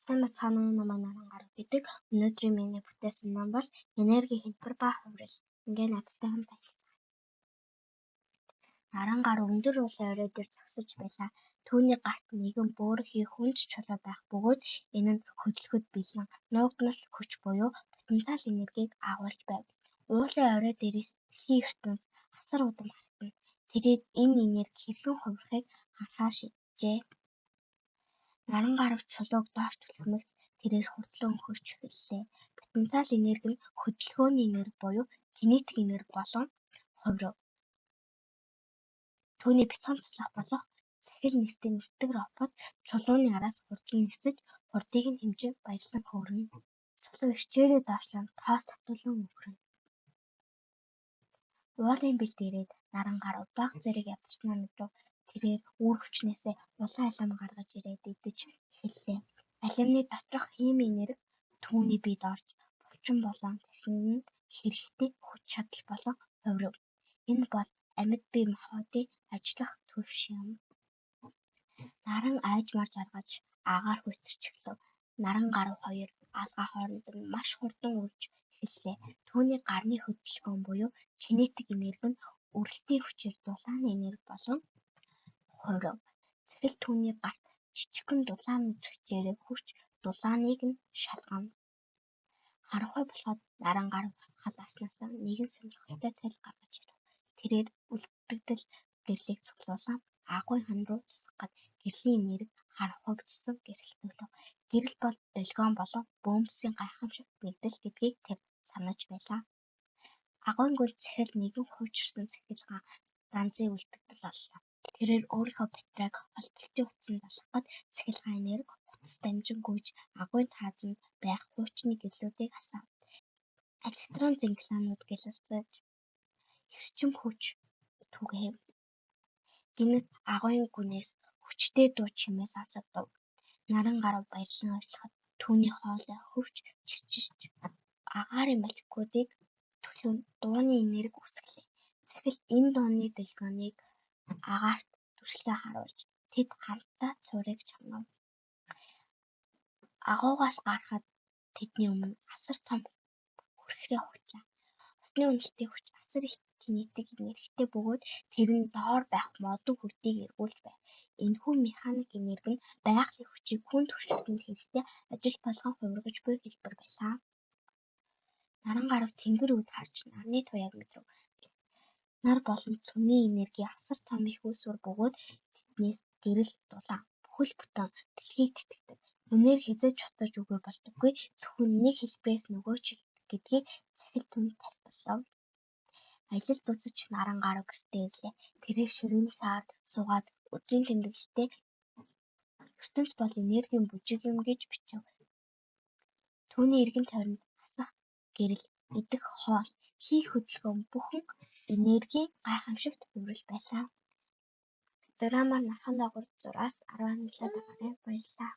Сайн бацгаана уу намайг Наран гарав гэдэг. Өнөөдрийн миний бүтээсэн ном бол энерги хэлбэр ба хувирал. Ингээ надтай хамт ажиллацгаая. Наран гарав өндөр уулын орой дээр зогсож байлаа. Түүний гарт нэгэн бөөрхий хүнч чулуу байх бөгөөд энэ нь хөдөлгөхөд бэлэн нуугдмал хүч буюу потенциал энергийг агуулж байв. Уулын орой дээрээс дэлхийн ертөнц асар удам харагдана. Тэрээр энэ энерги хэрхэн хувирахыг харахаар шийджээ. Наран гарав чулууг доош түлхэмэлж тэрээр хутлан хөрч эхэллээ. Потенциал энерги нь хөдөлгөөний энерги буюу кинетик энерги болон хувирав. Түүний бяцхан туслах болох цахил нэртэй нисдэг робот чулууны араас хурдан нисэж хурдыг нь хэмжээ баялан хөөрнө. Чулуу ичээрээ доошлон тоос татуулан өвгөрнө. Уулын бэлд ирээд наран гарав баг зэрэг ядарснаа мэдрв. Тэрээр үр хүчнээсээ улаан алим гаргаж ирээд идэж эхэллээ. Алимны доторх хими энерги түүний биед орж булчин болон тархинд хэрэгтэй хүч чадал болон хувирав. Энэ бол амьд бие махбодын ажиллах түлш юм. Наран айж марж аргаж агаар хүйцэрч эхлэв. Наран гарав хоёр аалгаа хооронд нь маш хурдан үрж эхэллээ. Түүний гарны хөдөлгөөн буюу кинетик энерги нь үрэлтийн хүчээр дулааны энерги болон хувирав. Цахил түүний гарт жижигхэн дулаан мэдрэгчээр хүрч дулааныг нь шалгана. Харанхуй болоход наран гарав халааснасаа нэгэн сонирхолтой тал гаргаж ирв. Тэрээр үлддэгдэл гэрлийг цуглуулан агуй хан руу тусгахад гэрлийн энерги харанхуйг цусан гэрэлтүүлв. Гэрэл бол долгион болон бөөмбөсгийн гайхамшигт нэгдэл гэдгийг тэр санаж байлаа. Агуйн гүн цахил нэгэн хуучирсан цахилгаан станцын үлддэгдэл боллоо. Тэрээр өөрийнхөө батарейг холболтын утсанд залгахад цахилгаан энерги утас дамжин гүйж агуйн таазанд байх хуучны гэрлүүдийг асаав. Электрон зинглаанууд гялалзаж эрчим хүч түгээв. Гэнэт агуйн гүнээс хүчтэй дуу чимээ сонсогдов. Наран гарав баярлан ажиллахад түүний хоолой хөвч чичирч агаарын молекулыг төлөв дууны энерги үсгэлээ. Цахил энэ дууны дэлгөөнийг агаарт дүрслээ харуулж тэд хамтдаа цуурыг чамнав. Агуугаас гарахад тэдний өмнө асар том хүрхрээ хугацлаа. Усны үнэлтийн хүч асар их кинетик энергитэй бөгөөд тэр нь доор байх модон хүрдийг эргүүлж байв. Энэхүү механик энерги нь байгалийн хүчийг хүн туршилтанд хэрэгтэй ажил болгон хувиргаж буй хэлбэр байлаа. Наран гарав тэнгэр үз харж нарны туяаг мэдрв. Нар болон цөмний энерги асар том их үүсвэр бөгөөд тэднээс гэрэл дулаан бүхэл бүтэн дэлхийг тэтгэдэг. Үнээр хязгаарч хотож өгөө болдоггүй зөвхөн нэг хэлбэрээс нөгөө чиглэл гэдгийг цахил түнд тайлбарлав. Ажил дуусаж наран гарав гэртээ ирлээ. Тэрээр ширээний саад суугаад өдрийн тэмдэглэлтэй ертөнц бол энергийн бүжиг юм гэж бичив. Түүний эргэн тойронд асах гэрэл идэх хоол хийх хөдөлгөөн бүхэн энергийн гайхамшигт хувирал байлаа. Драмаар нархан дагуур 6-аас 10 амлаад байгаарай. Баярлалаа.